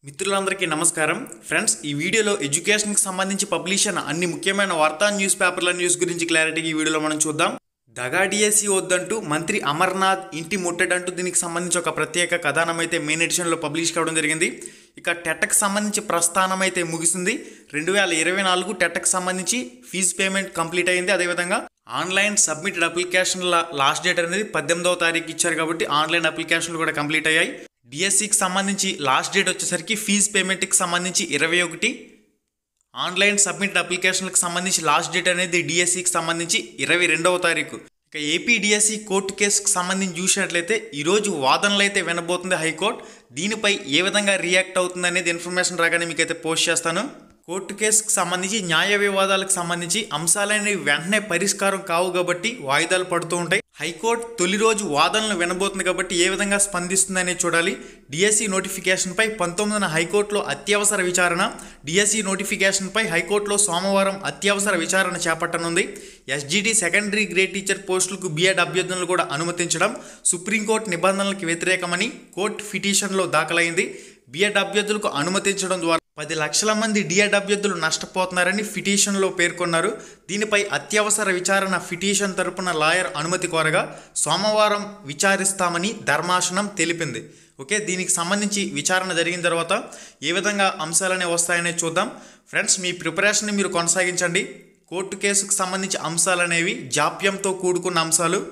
మిత్రులందరికీ నమస్కారం ఫ్రెండ్స్ ఈ వీడియోలో ఎడ్యుకేషన్ కి సంబంధించి పబ్లిష్ అయిన అన్ని ముఖ్యమైన వార్తా న్యూస్ పేపర్ల న్యూస్ గురించి క్లారిటీగా ఈ వీడియోలో మనం చూద్దాం. దగా డిఎస్సి వద్దంటూ మంత్రి అమర్నాథ్ ఇంటి ముట్టడంటూ దీనికి సంబంధించి ఒక ప్రత్యేక కథనం అయితే మెయిన్ ఎడిషన్లో పబ్లిష్ కావడం జరిగింది. ఇక టెట్కి సంబంధించి ప్రస్థానం అయితే ముగిసింది. 2024 టెట్కి సంబంధించి ఫీజు పేమెంట్ కంప్లీట్ అయింది. అదేవిధంగా ఆన్లైన్ సబ్మిటెడ్ అప్లికేషన్ల లాస్ట్ డేట్ అనేది 18వ తారీఖు ఇచ్చారు కాబట్టి ఆన్లైన్ అప్లికేషన్లు కూడా కంప్లీట్ అయ్యాయి. డిఎస్సికి సంబంధించి లాస్ట్ డేట్ వచ్చేసరికి ఫీజు పేమెంట్కి సంబంధించి 21, ఆన్లైన్ సబ్మిట్ అప్లికేషన్లకు సంబంధించి లాస్ట్ డేట్ అనేది డిఎస్సికి సంబంధించి 22వ తారీఖు. ఇక ఏపీ డిఎస్సి కోర్టు కేసుకు సంబంధించి చూసినట్లయితే ఈరోజు వాదనలు అయితే వినబోతుంది హైకోర్టు. దీనిపై ఏ విధంగా రియాక్ట్ అవుతుంది అనేది ఇన్ఫర్మేషన్ రాగానే మీకైతే పోస్ట్ చేస్తాను. కోర్టు కేసుకు సంబంధించి న్యాయ వివాదాలకు సంబంధించి అంశాలనేవి వెంటనే పరిష్కారం కావు కాబట్టి వాయిదాలు పడుతూ ఉంటాయి. హైకోర్టు తొలి రోజు వాదనలు వినబోతుంది కాబట్టి ఏ విధంగా స్పందిస్తుందనే చూడాలి. డిఎస్సి నోటిఫికేషన్పై 19న హైకోర్టులో అత్యవసర విచారణ. డిఎస్సి నోటిఫికేషన్పై హైకోర్టులో సోమవారం అత్యవసర విచారణ చేపట్టనుంది. ఎస్జిటి సెకండరీ గ్రేడ్ టీచర్ పోస్టులకు బిఎడ్ అభ్యర్థులను కూడా అనుమతించడం సుప్రీంకోర్టు నిబంధనలకు వ్యతిరేకమని కోర్టు పిటిషన్లో దాఖలైంది. బిఎడ్ అభ్యర్థులకు అనుమతించడం ద్వారా 10 లక్షల మంది డిఎడ్ అభ్యర్థులు నష్టపోతున్నారని పిటిషన్లో పేర్కొన్నారు. దీనిపై అత్యవసర విచారణ పిటిషన్ తరపున లాయర్ అనుమతి కోరగా సోమవారం విచారిస్తామని ధర్మాసనం తెలిపింది. ఓకే, దీనికి సంబంధించి విచారణ జరిగిన తర్వాత ఏ విధంగా అంశాలనే వస్తాయనే చూద్దాం. ఫ్రెండ్స్, మీ ప్రిపరేషన్ని మీరు కొనసాగించండి. కోర్టు కేసుకు సంబంధించి అంశాలనేవి జాప్యంతో కూడుకున్న అంశాలు,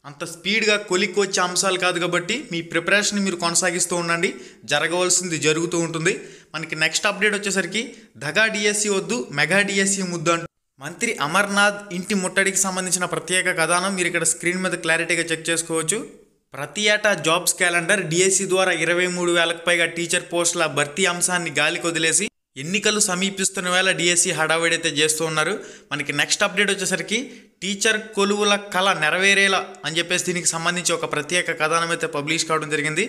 అంత స్పీడ్గా కొలిక్కి వచ్చే అంశాలు కాదు కాబట్టి మీ ప్రిపరేషన్ మీరు కొనసాగిస్తూ ఉండండి. జరగవలసింది జరుగుతూ ఉంటుంది. మనకి నెక్స్ట్ అప్డేట్ వచ్చేసరికి దగా డిఎస్సి వద్దు, మెగా డిఎస్సి ముద్దు అంటూ మంత్రి అమర్నాథ్ ఇంటి ముట్టడికి సంబంధించిన ప్రత్యేక కథనం మీరు ఇక్కడ స్క్రీన్ మీద క్లారిటీగా చెక్ చేసుకోవచ్చు. ప్రతి ఏటా జాబ్స్ క్యాలెండర్ డిఎస్సి ద్వారా 23,000కు పైగా టీచర్ పోస్టుల భర్తీ అంశాన్ని గాలికి వదిలేసి ఎన్నికలు సమీపిస్తున్న వేళ డిఎస్సి హడావిడి అయితే చేస్తూ ఉన్నారు. మనకి నెక్స్ట్ అప్డేట్ వచ్చేసరికి టీచర్ కొలువుల కళ నెరవేరేలా అని చెప్పేసి దీనికి సంబంధించి ఒక ప్రత్యేక కథనం అయితే పబ్లిష్ కావడం జరిగింది.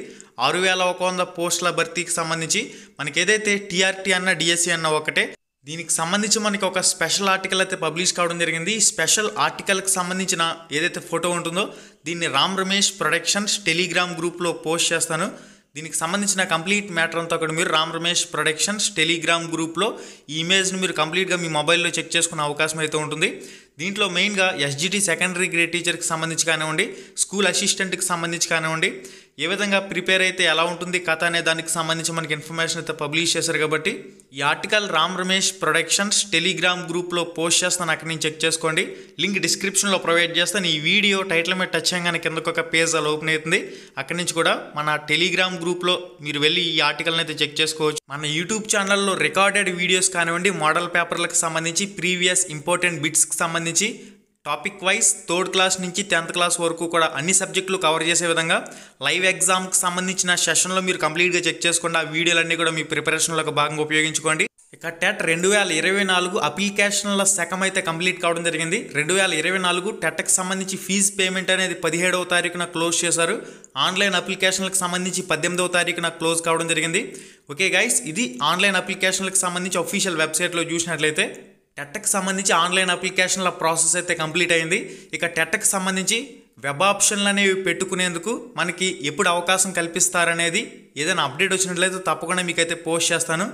6,100 పోస్టుల భర్తీకి సంబంధించి మనకి ఏదైతే టీఆర్టీ అన్న డిఎస్సి అన్న ఒకటే. దీనికి సంబంధించి మనకి ఒక స్పెషల్ ఆర్టికల్ అయితే పబ్లిష్ కావడం జరిగింది. ఈ స్పెషల్ ఆర్టికల్కి సంబంధించిన ఏదైతే ఫోటో ఉంటుందో దీన్ని రామ్ రమేష్ ప్రొడక్షన్స్ టెలిగ్రామ్ గ్రూప్లో పోస్ట్ చేస్తాను. దీనికి సంబంధించిన కంప్లీట్ మ్యాటర్ అంతా కూడా మీరు రామ్ రమేష్ ప్రొడక్షన్స్ టెలిగ్రామ్ గ్రూప్లో ఈ ఇమేజ్ని మీరు కంప్లీట్గా మీ మొబైల్లో చెక్ చేసుకునే అవకాశం అయితే ఉంటుంది. దీంట్లో మెయిన్గా ఎస్జిటి సెకండరీ గ్రేడ్ టీచర్కి సంబంధించి కానివ్వండి, స్కూల్ అసిస్టెంట్కి సంబంధించి కానివ్వండి, ఏ విధంగా ప్రిపేర్ అయితే ఎలా ఉంటుంది కథ అనే దానికి సంబంధించి మనకి ఇన్ఫర్మేషన్ అయితే పబ్లిష్ చేశారు కాబట్టి ఈ article Ram Ramesh productions Telegram గ్రూప్లో పోస్ట్ చేస్తాను. అక్కడి నుంచి చెక్ చేసుకోండి. లింక్ డిస్క్రిప్షన్లో ప్రొవైడ్ చేస్తాను. ఈ వీడియో టైటిల్ మీద టచ్ చేయగానే కిందకు ఒక పేజ్ అలా ఓపెన్ అవుతుంది. అక్కడి నుంచి కూడా మన టెలిగ్రామ్ గ్రూప్లో మీరు వెళ్ళి ఈ ఆర్టికల్ని అయితే చెక్ చేసుకోవచ్చు. మన యూట్యూబ్ ఛానల్లో రికార్డెడ్ వీడియోస్ కానివ్వండి, మోడల్ పేపర్లకు సంబంధించి ప్రీవియస్ ఇంపార్టెంట్ బిట్స్కి సంబంధించి టాపిక్ వైజ్ 3rd క్లాస్ నుంచి 10th క్లాస్ వరకు కూడా అన్ని సబ్జెక్టులు కవర్ చేసే విధంగా లైవ్ ఎగ్జామ్కి సంబంధించిన సెషన్లో మీరు కంప్లీట్గా చెక్ చేసుకోండి. ఆ వీడియోలన్నీ కూడా మీ ప్రిపరేషన్లో ఒక భాగంగా ఉపయోగించుకోండి. ఇక టెట్ 2024 అప్లికేషన్ల శకం అయితే కంప్లీట్ కావడం జరిగింది. 2024 టెట్కి సంబంధించి ఫీజు పేమెంట్ అనేది 17వ తారీఖున క్లోజ్ చేశారు. ఆన్లైన్ అప్లికేషన్లకు సంబంధించి 18వ తారీఖున క్లోజ్ కావడం జరిగింది. ఓకే గైస్, ఇది ఆన్లైన్ అప్లికేషన్లకు సంబంధించి అఫీషియల్ వెబ్సైట్లో చూసినట్లయితే టెట్కి సంబంధించి ఆన్లైన్ అప్లికేషన్ల ప్రాసెస్ అయితే కంప్లీట్ అయింది. ఇక టెట్కి సంబంధించి వెబ్ ఆప్షన్లు అనేవి పెట్టుకునేందుకు మనకి ఎప్పుడు అవకాశం కల్పిస్తారనేది ఏదైనా అప్డేట్ వచ్చినట్లయితే తప్పకుండా మీకైతే పోస్ట్ చేస్తాను.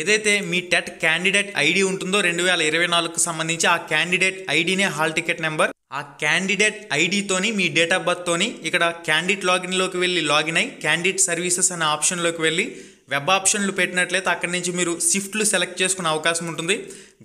ఏదైతే మీ టెట్ క్యాండిడేట్ ఐడి ఉంటుందో 2024కు సంబంధించి ఆ క్యాండిడేట్ ఐడినే హాల్ టికెట్ నెంబర్. ఆ క్యాండిడేట్ ఐడితోని మీ డేట్ ఆఫ్ బర్త్తోని ఇక్కడ క్యాండిడేట్ లాగిన్లోకి వెళ్ళి లాగిన్ అయ్యి క్యాండిడేట్ సర్వీసెస్ అనే ఆప్షన్లోకి వెళ్ళి వెబ్ ఆప్షన్లు పెట్టినట్లయితే అక్కడి నుంచి మీరు షిఫ్ట్లు సెలెక్ట్ చేసుకునే అవకాశం ఉంటుంది.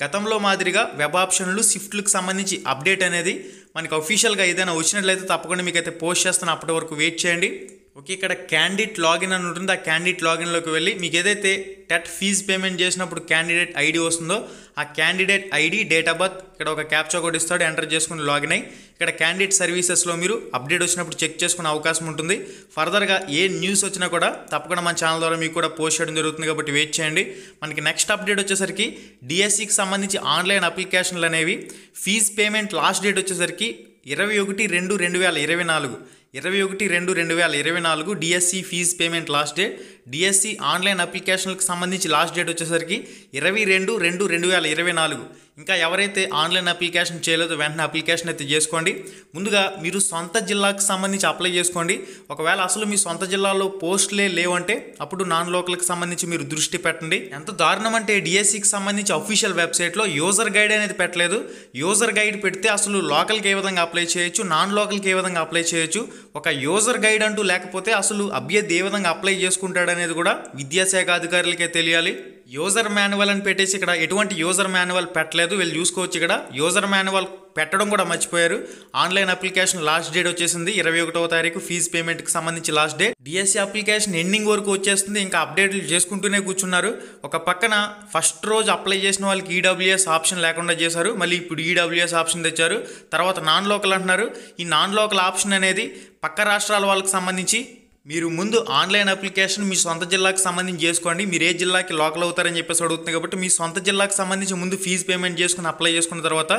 గతంలో మాదిరిగా వెబ్ ఆప్షన్లు షిఫ్ట్లకు సంబంధించి అప్డేట్ అనేది మనకి అఫీషియల్గా ఏదైనా వచ్చినట్లయితే తప్పకుండా మీకైతే పోస్ట్ చేస్తాను. అప్పటి వరకు వెయిట్ చేయండి. ఓకే, ఇక్కడ క్యాండిడేట్ లాగిన్ అని ఉంటుంది. ఆ క్యాండిడేట్ లాగిన్లోకి వెళ్ళి మీకు ఏదైతే టెట్ ఫీజు పేమెంట్ చేసినప్పుడు క్యాండిడేట్ ఐడి వస్తుందో ఆ candidate ID date of birth ఇక్కడ ఒక క్యాప్చా కోడ్ ఇస్తాడు, ఎంటర్ చేసుకుని లాగిన్ అయ్యి ఇక్కడ క్యాండిడేట్ సర్వీసెస్లో మీరు అప్డేట్ వచ్చినప్పుడు చెక్ చేసుకునే అవకాశం ఉంటుంది. ఫర్దర్గా ఏ న్యూస్ వచ్చినా కూడా తప్పకుండా మన ఛానల్ ద్వారా మీకు కూడా పోస్ట్ చేయడం జరుగుతుంది కాబట్టి వెయిట్ చేయండి. మనకి నెక్స్ట్ అప్డేట్ వచ్చేసరికి డిఎస్సికి సంబంధించి ఆన్లైన్ అప్లికేషన్లు అనేవి ఫీజు పేమెంట్ లాస్ట్ డేట్ వచ్చేసరికి 21/2/2024 21/2/2024 DSC fee payment last date. DSC online అప్లికేషన్లకు సంబంధించి లాస్ట్ డేట్ వచ్చేసరికి 22/2/2024. ఇంకా ఎవరైతే ఆన్లైన్ అప్లికేషన్ చేయలేదో వెంటనే అప్లికేషన్ అయితే చేసుకోండి. ముందుగా మీరు సొంత జిల్లాకు సంబంధించి అప్లై చేసుకోండి. ఒకవేళ అసలు మీ సొంత జిల్లాలో పోస్టులే లేవంటే అప్పుడు నాన్ లోకల్కి సంబంధించి మీరు దృష్టి పెట్టండి. ఎంత దారుణం అంటే డిఎస్సికి సంబంధించి అఫీషియల్ వెబ్సైట్లో యూజర్ గైడ్ అనేది పెట్టలేదు. యూజర్ గైడ్ పెడితే అసలు లోకల్కి ఏ విధంగా అప్లై చేయొచ్చు, నాన్ లోకల్కి ఏ విధంగా అప్లై చేయొచ్చు, ఒక యూజర్ గైడ్ అంటూ లేకపోతే అసలు అభ్యర్థి ఏ విధంగా అప్లై చేసుకుంటాడనేది కూడా విద్యాశాఖ అధికారులకే తెలియాలి. యూజర్ మాన్యువల్ అని పెట్టేసి ఇక్కడ ఎటువంటి యూజర్ మాన్యువల్ పెట్టలేదు. వీళ్ళు చూసుకోవచ్చు, ఇక్కడ యూజర్ మాన్యువల్ పెట్టడం కూడా మర్చిపోయారు. ఆన్లైన్ అప్లికేషన్ లాస్ట్ డేట్ వచ్చేసింది 21వ తారీఖు, ఫీజు పేమెంట్కి సంబంధించి last date. DSC application ending వరకు వచ్చేస్తుంది, ఇంకా అప్డేట్లు చేసుకుంటూనే కూర్చున్నారు. ఒక పక్కన ఫస్ట్ రోజు అప్లై చేసిన వాళ్ళకి ఈడబ్ల్యూఎస్ ఆప్షన్ లేకుండా చేశారు, మళ్ళీ ఇప్పుడు ఈడబ్ల్యూఎస్ ఆప్షన్ తెచ్చారు. తర్వాత నాన్ లోకల్ అంటున్నారు. ఈ నాన్ లోకల్ ఆప్షన్ అనేది పక్క రాష్ట్రాల వాళ్ళకి సంబంధించి మీరు ముందు ఆన్లైన్ అప్లికేషన్ మీ సొంత జిల్లాకు సంబంధించి చేసుకోండి. మీరు ఏ జిల్లాకి లోకల్ అవుతారని చెప్పేసి అడుగుతుంది కాబట్టి మీ సొంత జిల్లాకు సంబంధించి ముందు ఫీజు పేమెంట్ చేసుకుని అప్లై చేసుకున్న తర్వాత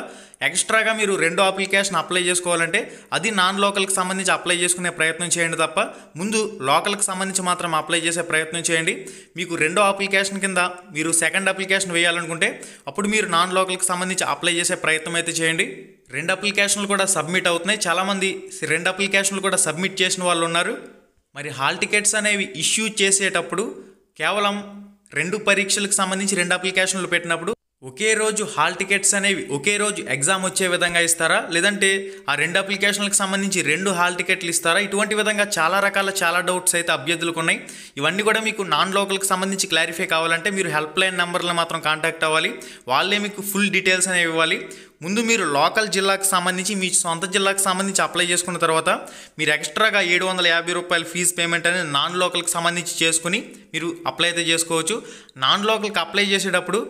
ఎక్స్ట్రాగా మీరు రెండో అప్లికేషన్ అప్లై చేసుకోవాలంటే అది నాన్ లోకల్కి సంబంధించి అప్లై చేసుకునే ప్రయత్నం చేయండి తప్ప ముందు లోకల్కి సంబంధించి మాత్రం అప్లై చేసే ప్రయత్నం చేయండి. మీకు రెండో అప్లికేషన్ కింద మీరు సెకండ్ అప్లికేషన్ వేయాలనుకుంటే అప్పుడు మీరు నాన్ లోకల్కి సంబంధించి అప్లై చేసే ప్రయత్నం అయితే చేయండి. రెండు అప్లికేషన్లు కూడా సబ్మిట్ అవుతున్నాయి. చాలామంది రెండు అప్లికేషన్లు కూడా సబ్మిట్ చేసిన వాళ్ళు ఉన్నారు. మరి హాల్ టికెట్స్ అనేవి ఇష్యూ చేసేటప్పుడు కేవలం రెండు పరీక్షలకు సంబంధించి రెండు అప్లికేషన్లు పెట్టినప్పుడు ఒకే రోజు హాల్ టికెట్స్ అనేవి ఒకే రోజు ఎగ్జామ్ వచ్చే విధంగా ఇస్తారా, లేదంటే ఆ రెండు అప్లికేషన్లకు సంబంధించి రెండు హాల్ టికెట్లు ఇస్తారా? ఇటువంటి విధంగా చాలా డౌట్స్ అయితే అభ్యర్థులకు ఉన్నాయి. ఇవన్నీ కూడా మీకు నాన్ లోకల్కి సంబంధించి క్లారిఫై కావాలంటే మీరు హెల్ప్ లైన్ నెంబర్లో మాత్రం కాంటాక్ట్ అవ్వాలి. వాళ్ళే మీకు ఫుల్ డీటెయిల్స్ అనేవి ఇవ్వాలి. ముందు మీరు లోకల్ జిల్లాకు సంబంధించి మీ సొంత జిల్లాకు సంబంధించి అప్లై చేసుకున్న తర్వాత మీరు ఎక్స్ట్రాగా 750 రూపాయల ఫీజు పేమెంట్ అనేది నాన్ లోకల్కి సంబంధించి చేసుకుని మీరు అప్లై అయితే చేసుకోవచ్చు. నాన్ లోకల్కి అప్లై చేసేటప్పుడు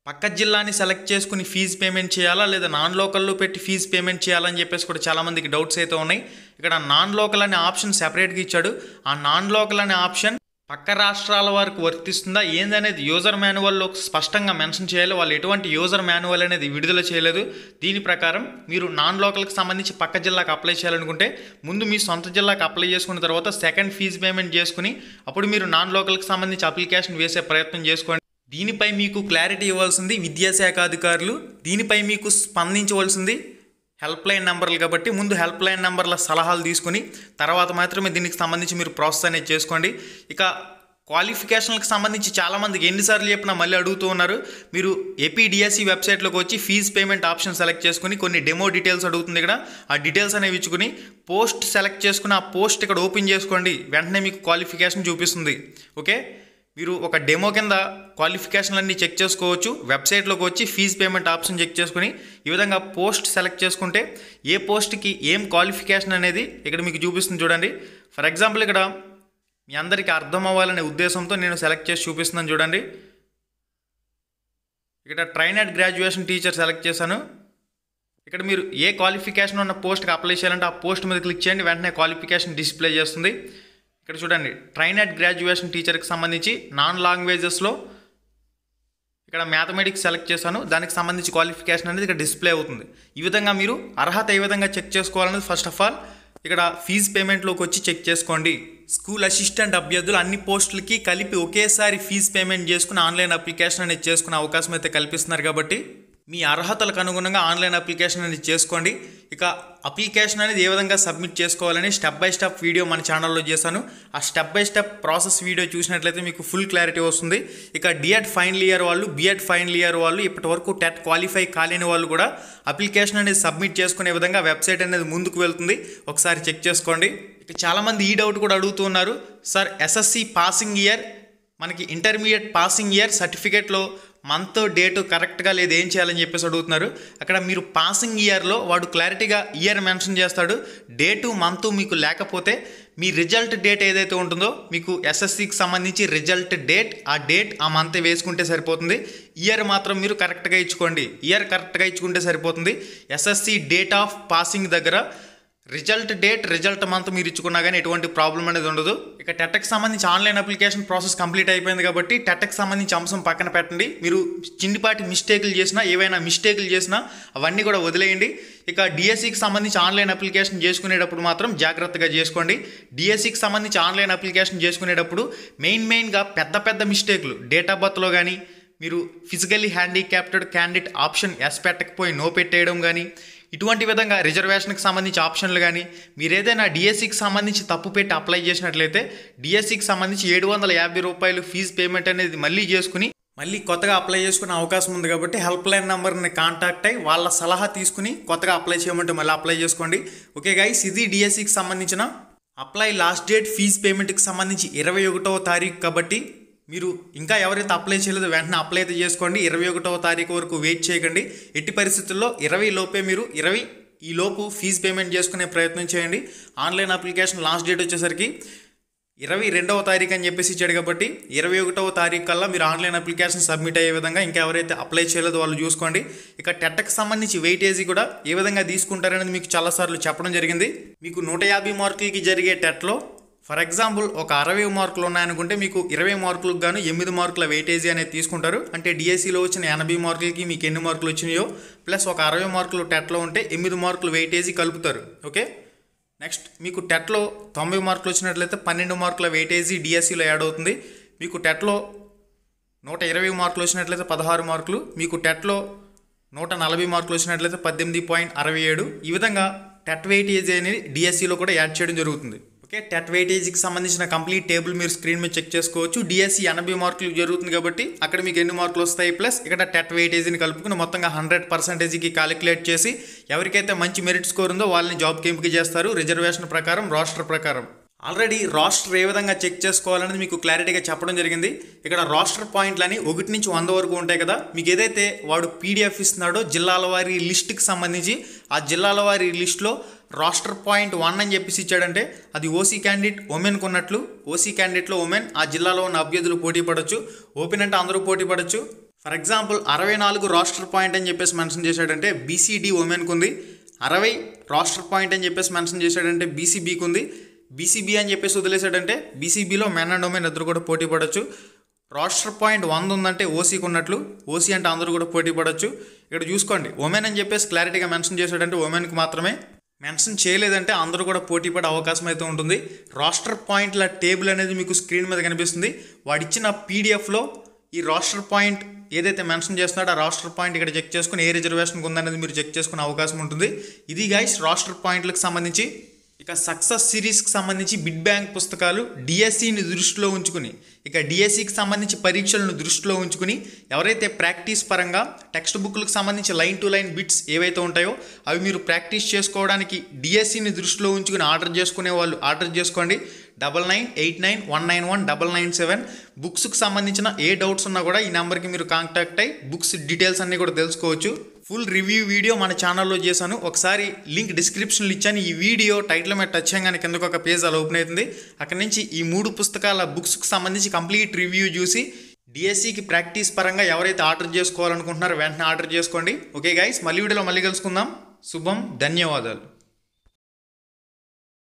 పక్క జిల్లాని సెలెక్ట్ చేసుకుని ఫీజు పేమెంట్ చేయాలా, లేదా నాన్ లోకల్లో పెట్టి ఫీజు పేమెంట్ చేయాలని చెప్పేసి కూడా చాలామందికి డౌట్స్ అయితే ఉన్నాయి. ఇక్కడ నాన్ లోకల్ అనే ఆప్షన్ సెపరేట్గా ఇచ్చాడు. ఆ నాన్ లోకల్ అనే ఆప్షన్ పక్క రాష్ట్రాల వారికి వర్తిస్తుందా ఏందనేది యూజర్ మాన్యువల్లో స్పష్టంగా మెన్షన్ చేయాలి. వాళ్ళు ఎటువంటి యూజర్ మాన్యువల్ అనేది విడుదల చేయలేదు. దీని ప్రకారం మీరు నాన్ లోకల్కి సంబంధించి పక్క జిల్లాకు అప్లై చేయాలనుకుంటే ముందు మీ సొంత జిల్లాకు అప్లై చేసుకున్న తర్వాత సెకండ్ ఫీజు పేమెంట్ చేసుకుని అప్పుడు మీరు నాన్ లోకల్కి సంబంధించి అప్లికేషన్ వేసే ప్రయత్నం చేసుకోండి. దీనిపై మీకు క్లారిటీ ఇవ్వాల్సింది విద్యాశాఖ అధికారులు, దీనిపై మీకు స్పందించవలసింది హెల్ప్ లైన్ నెంబర్లు. కాబట్టి ముందు హెల్ప్ లైన్ నెంబర్ల సలహాలు తీసుకుని తర్వాత మాత్రమే దీనికి సంబంధించి మీరు ప్రాసెస్ అనేది చేసుకోండి. ఇక క్వాలిఫికేషన్లకు సంబంధించి చాలామందికి ఎన్నిసార్లు చెప్పినా మళ్ళీ అడుగుతూ ఉన్నారు. మీరు ఏపీడిఎస్సి వెబ్సైట్లోకి వచ్చి ఫీజు పేమెంట్ ఆప్షన్ సెలెక్ట్ చేసుకుని కొన్ని డెమో డీటెయిల్స్ అడుగుతుంది. ఇక్కడ ఆ డీటెయిల్స్ అనేవి ఇచ్చుకుని పోస్ట్ సెలెక్ట్ చేసుకుని ఆ పోస్ట్ ఇక్కడ ఓపెన్ చేసుకోండి. వెంటనే మీకు క్వాలిఫికేషన్ చూపిస్తుంది. ఓకే, మీరు ఒక డెమో కింద క్వాలిఫికేషన్లన్నీ చెక్ చేసుకోవచ్చు. వెబ్సైట్లోకి వచ్చి ఫీజు పేమెంట్ ఆప్షన్ చెక్ చేసుకుని ఈ విధంగా పోస్ట్ సెలెక్ట్ చేసుకుంటే ఏ పోస్ట్కి ఏం క్వాలిఫికేషన్ అనేది ఇక్కడ మీకు చూపిస్తుంది. చూడండి, ఫర్ ఎగ్జాంపుల్ ఇక్కడ మీ అందరికీ అర్థం అవ్వాలనే ఉద్దేశంతో నేను సెలెక్ట్ చేసి చూపిస్తున్నాను. చూడండి, ఇక్కడ ట్రైనడ్ గ్రాడ్యుయేషన్ టీచర్ సెలెక్ట్ చేశాను. ఇక్కడ మీరు ఏ క్వాలిఫికేషన్ ఉన్న పోస్ట్కి అప్లై చేయాలంటే ఆ పోస్ట్ మీద క్లిక్ చేయండి, వెంటనే క్వాలిఫికేషన్ డిస్ప్లే చేస్తుంది. ఇక్కడ చూడండి, ట్రైనడ్ గ్రాడ్యుయేషన్ టీచర్కి సంబంధించి నాన్ లాంగ్వేజెస్లో ఇక్కడ మ్యాథమెటిక్స్ సెలెక్ట్ చేశాను. దానికి సంబంధించి క్వాలిఫికేషన్ అనేది ఇక్కడ డిస్ప్లే అవుతుంది. ఈ విధంగా మీరు అర్హత ఏ విధంగా చెక్ చేసుకోవాలనేది ఫస్ట్ ఆఫ్ ఆల్ ఇక్కడ ఫీజు పేమెంట్లోకి వచ్చి చెక్ చేసుకోండి. స్కూల్ అసిస్టెంట్ అభ్యర్థులు అన్ని పోస్టులకి కలిపి ఒకేసారి ఫీజు పేమెంట్ చేసుకుని ఆన్లైన్ అప్లికేషన్ అనేది చేసుకునే అవకాశం అయితే కల్పిస్తున్నారు. కాబట్టి మీ అర్హతలకు అనుగుణంగా ఆన్లైన్ అప్లికేషన్ అనేది చేసుకోండి. ఇక అప్లికేషన్ అనేది ఏ విధంగా సబ్మిట్ చేసుకోవాలని స్టెప్ బై స్టెప్ వీడియో మన ఛానల్లో చేశాను. ఆ step by step process video చూసినట్లయితే మీకు ఫుల్ క్లారిటీ వస్తుంది. ఇక డిఎడ్ ఫైనల్ ఇయర్ వాళ్ళు, బిఎడ్ ఫైనల్ ఇయర్ వాళ్ళు, ఇప్పటి వరకు టెట్ క్వాలిఫై కాలేని వాళ్ళు కూడా అప్లికేషన్ అనేది సబ్మిట్ చేసుకునే విధంగా వెబ్సైట్ అనేది ముందుకు వెళ్తుంది. ఒకసారి చెక్ చేసుకోండి. ఇక చాలామంది ఈ డౌట్ కూడా అడుగుతూ ఉన్నారు, సార్ ఎస్ఎస్సి పాసింగ్ ఇయర్, మనకి ఇంటర్మీడియట్ పాసింగ్ ఇయర్ సర్టిఫికేట్లో మంత్ డేట్ కరెక్ట్గా లేదు, ఏం చేయాలని చెప్పేసి అడుగుతున్నారు. అక్కడ మీరు పాసింగ్ ఇయర్లో వాడు క్లారిటీగా ఇయర్ మెన్షన్ చేస్తాడు. డేటు మంత్ మీకు లేకపోతే మీ రిజల్ట్ డేట్ ఏదైతే ఉంటుందో మీకు ఎస్ఎస్సికి సంబంధించి రిజల్ట్ డేట్, ఆ డేట్ ఆ మంత్ వేసుకుంటే సరిపోతుంది. ఇయర్ మాత్రం మీరు కరెక్ట్గా ఇచ్చుకోండి. ఇయర్ కరెక్ట్గా ఇచ్చుకుంటే సరిపోతుంది. ఎస్ఎస్సి డేట్ ఆఫ్ పాసింగ్ దగ్గర రిజల్ట్ డేట్, రిజల్ట్ మంత్ మీరు ఇచ్చుకున్నా కానీ ఎటువంటి ప్రాబ్లం అనేది ఉండదు. ఇక టెట్కి సంబంధించి ఆన్లైన్ అప్లికేషన్ ప్రాసెస్ కంప్లీట్ అయిపోయింది కాబట్టి టెట్కి సంబంధించి అంశం పక్కన పెట్టండి. మీరు చిన్నపాటి మిస్టేకులు చేసినా, ఏవైనా మిస్టేకులు చేసినా అవన్నీ కూడా వదిలేయండి. ఇక డిఎస్సికి సంబంధించి ఆన్లైన్ అప్లికేషన్ చేసుకునేటప్పుడు మాత్రం జాగ్రత్తగా చేసుకోండి. డిఎస్సికి సంబంధించి ఆన్లైన్ అప్లికేషన్ చేసుకునేటప్పుడు మెయిన్గా పెద్ద మిస్టేకులు డేట్ ఆఫ్ బర్త్లో కానీ, మీరు physically handicapped candidate option yes పెట్టకపోయి నో పెట్టేయడం కానీ, ఇటువంటి విధంగా రిజర్వేషన్కి సంబంధించి ఆప్షన్లు కానీ, మీరు ఏదైనా డిఎస్సికి సంబంధించి తప్పు పెట్టి అప్లై చేసినట్లయితే డిఎస్సికి సంబంధించి 750 రూపాయలు ఫీజు పేమెంట్ అనేది మళ్ళీ చేసుకుని మళ్ళీ కొత్తగా అప్లై చేసుకునే అవకాశం ఉంది. కాబట్టి హెల్ప్ లైన్ నెంబర్ని కాంటాక్ట్ అయ్యి వాళ్ళ సలహా తీసుకుని కొత్తగా అప్లై చేయమంటే మళ్ళీ అప్లై చేసుకోండి. ఓకే గైస్, ఇది డిఎస్సికి సంబంధించిన అప్లై లాస్ట్ డేట్ ఫీజు పేమెంట్కి సంబంధించి 21వ తారీఖు. కాబట్టి మీరు ఇంకా ఎవరైతే అప్లై చేయలేదో వెంటనే అప్లై అయితే చేసుకోండి. 21వ తారీఖు వరకు వెయిట్ చేయకండి. ఎట్టి పరిస్థితుల్లో 20 లోపే మీరు 20 ఈ లోపు ఫీజు పేమెంట్ చేసుకునే ప్రయత్నం చేయండి. ఆన్లైన్ అప్లికేషన్ లాస్ట్ డేట్ వచ్చేసరికి 22వ తారీఖు అని చెప్పేసి ఇచ్చాడు. కాబట్టి 21వ తారీఖు కల్లా మీరు ఆన్లైన్ అప్లికేషన్ సబ్మిట్ అయ్యే విధంగా ఇంకా ఎవరైతే అప్లై చేయలేదో వాళ్ళు చూసుకోండి. ఇక టెట్కి సంబంధించి వెయిటేజీ కూడా ఏ విధంగా తీసుకుంటారనేది మీకు చాలాసార్లు చెప్పడం జరిగింది. మీకు 150 మార్కులకి జరిగే టెట్లో ఫర్ ఎగ్జాంపుల్ ఒక 60 మార్కులు ఉన్నాయనుకుంటే మీకు 20 మార్కులకు గాను 8 మార్కుల వెయిటేజీ అనేది తీసుకుంటారు. అంటే డిఎస్సిలో వచ్చిన 80 మార్కులకి మీకు ఎన్ని మార్కులు వచ్చినాయో ప్లస్ ఒక 60 మార్కులు టెట్లో ఉంటే 8 మార్కులు వెయిటేజీ కలుపుతారు. ఓకే, నెక్స్ట్ మీకు టెట్లో 90 మార్కులు వచ్చినట్లయితే 12 మార్కుల వెయిటేజీ డిఎస్సిలో యాడ్ అవుతుంది. మీకు టెట్లో 120 మార్కులు వచ్చినట్లయితే 16 మార్కులు, మీకు టెట్లో 140 మార్కులు వచ్చినట్లయితే 18.67. ఈ విధంగా టెట్ వెయిటేజీ అనేది డిఎస్సిలో కూడా యాడ్ చేయడం జరుగుతుంది. ఓకే, టెట్ వెయిటేజీకి సంబంధించిన కంప్లీట్ టేబుల్ మీరు స్క్రీన్ మీద చెక్ చేసుకోవచ్చు. డిఎస్సి 80 మార్కులు జరుగుతుంది కాబట్టి అక్కడ మీకు ఎన్ని మార్కులు వస్తాయి ప్లస్ ఇక్కడ టెట్ వెయిటేజీని కలుపుకుని మొత్తంగా 100%కి క్యాలిక్యులేట్ చేసి ఎవరికైతే మంచి మెరిట్ స్కోర్ ఉందో వాళ్ళని జాబ్కి ఎంపిక చేస్తారు రిజర్వేషన్ ప్రకారం, రోస్టర్ ప్రకారం. ఆల్రెడీ రోస్టర్ ఏ విధంగా చెక్ చేసుకోవాలనేది మీకు క్లారిటీగా చెప్పడం జరిగింది. ఇక్కడ రోస్టర్ పాయింట్లని 1 నుంచి 100 వరకు ఉంటాయి కదా. మీకు ఏదైతే వాడు పీడిఎఫ్ ఇస్తున్నాడో జిల్లాల వారి లిస్ట్కి సంబంధించి ఆ జిల్లాల వారి లిస్ట్లో రోస్టర్ పాయింట్ 1 అని చెప్పేసి ఇచ్చాడంటే అది ఓసీ క్యాండిడేట్ ఉమెన్కి ఉన్నట్లు. ఓసీ క్యాండిడేట్లో ఉమెన్ ఆ జిల్లాలో ఉన్న అభ్యర్థులు పోటీ పడవచ్చు. ఓపెన్ అంటే అందరూ పోటీ పడవచ్చు. ఫర్ ఎగ్జాంపుల్ 64 రోస్టర్ పాయింట్ అని చెప్పేసి మెన్షన్ చేశాడంటే బీసీడీ ఉమెన్కి ఉంది. 60 రోస్టర్ పాయింట్ అని చెప్పేసి మెన్షన్ చేశాడంటే బీసీబీకి ఉంది. బీసీబీ అని చెప్పేసి వదిలేశాడంటే బీసీబీలో మెన్ అండ్ ఉమెన్ ఇద్దరు కూడా పోటీ పడవచ్చు. రోస్టర్ పాయింట్ 100 ఉందంటే ఓసీకి ఉన్నట్లు. ఓసీ అంటే అందరూ కూడా పోటీ పడవచ్చు. ఇక్కడ చూసుకోండి, ఉమెన్ అని చెప్పేసి క్లారిటీగా మెన్షన్ చేశాడంటే ఉమెన్కి మాత్రమే, మెన్షన్ చేయలేదంటే అందరూ కూడా పోటీ పడే అవకాశం అయితే ఉంటుంది. రోస్టర్ పాయింట్ల టేబుల్ అనేది మీకు స్క్రీన్ మీద కనిపిస్తుంది. వాడిచ్చిన పీడిఎఫ్లో ఈ రోస్టర్ పాయింట్ ఏదైతే మెన్షన్ చేస్తున్నాడో ఆ రోస్టర్ పాయింట్ ఇక్కడ చెక్ చేసుకుని ఏ రిజర్వేషన్కి ఉందనేది మీరు చెక్ చేసుకునే అవకాశం ఉంటుంది. ఇది గైస్ రోస్టర్ పాయింట్లకు సంబంధించి. ఇక సక్సెస్ సిరీస్కి సంబంధించి బిడ్ బ్యాంక్ పుస్తకాలు డిఎస్సిని దృష్టిలో ఉంచుకుని, ఇక డిఎస్సికి సంబంధించి పరీక్షలను దృష్టిలో ఉంచుకుని ఎవరైతే ప్రాక్టీస్ పరంగా టెక్స్ట్ బుక్లకు సంబంధించి లైన్ టు లైన్ బిట్స్ ఏవైతే ఉంటాయో అవి మీరు ప్రాక్టీస్ చేసుకోవడానికి డిఎస్సిని దృష్టిలో ఉంచుకుని ఆర్డర్ చేసుకునే వాళ్ళు ఆర్డర్ చేసుకోండి. 9989191997. బుక్స్కి సంబంధించిన ఏ డౌట్స్ ఉన్నా కూడా ఈ నెంబర్కి మీరు కాంటాక్ట్ అయ్యి బుక్స్ డీటెయిల్స్ అన్నీ కూడా తెలుసుకోవచ్చు. ఫుల్ రివ్యూ వీడియో మన ఛానల్లో చేశాను, ఒకసారి లింక్ డిస్క్రిప్షన్లో ఇచ్చాను. ఈ వీడియో టైటిల్ మీద టచ్ చేయగానే కిందకు ఒక పేజ్ అలా ఓపెన్ అవుతుంది. అక్కడి నుంచి ఈ 3 పుస్తకాల బుక్స్కి సంబంధించి కంప్లీట్ రివ్యూ చూసి డిఎస్సికి ప్రాక్టీస్ పరంగా ఎవరైతే ఆర్డర్ చేసుకోవాలనుకుంటున్నారో వెంటనే ఆర్డర్ చేసుకోండి. ఓకే గైస్, మళ్ళీ వీడియోలో మళ్ళీ కలుసుకుందాం. శుభం, ధన్యవాదాలు.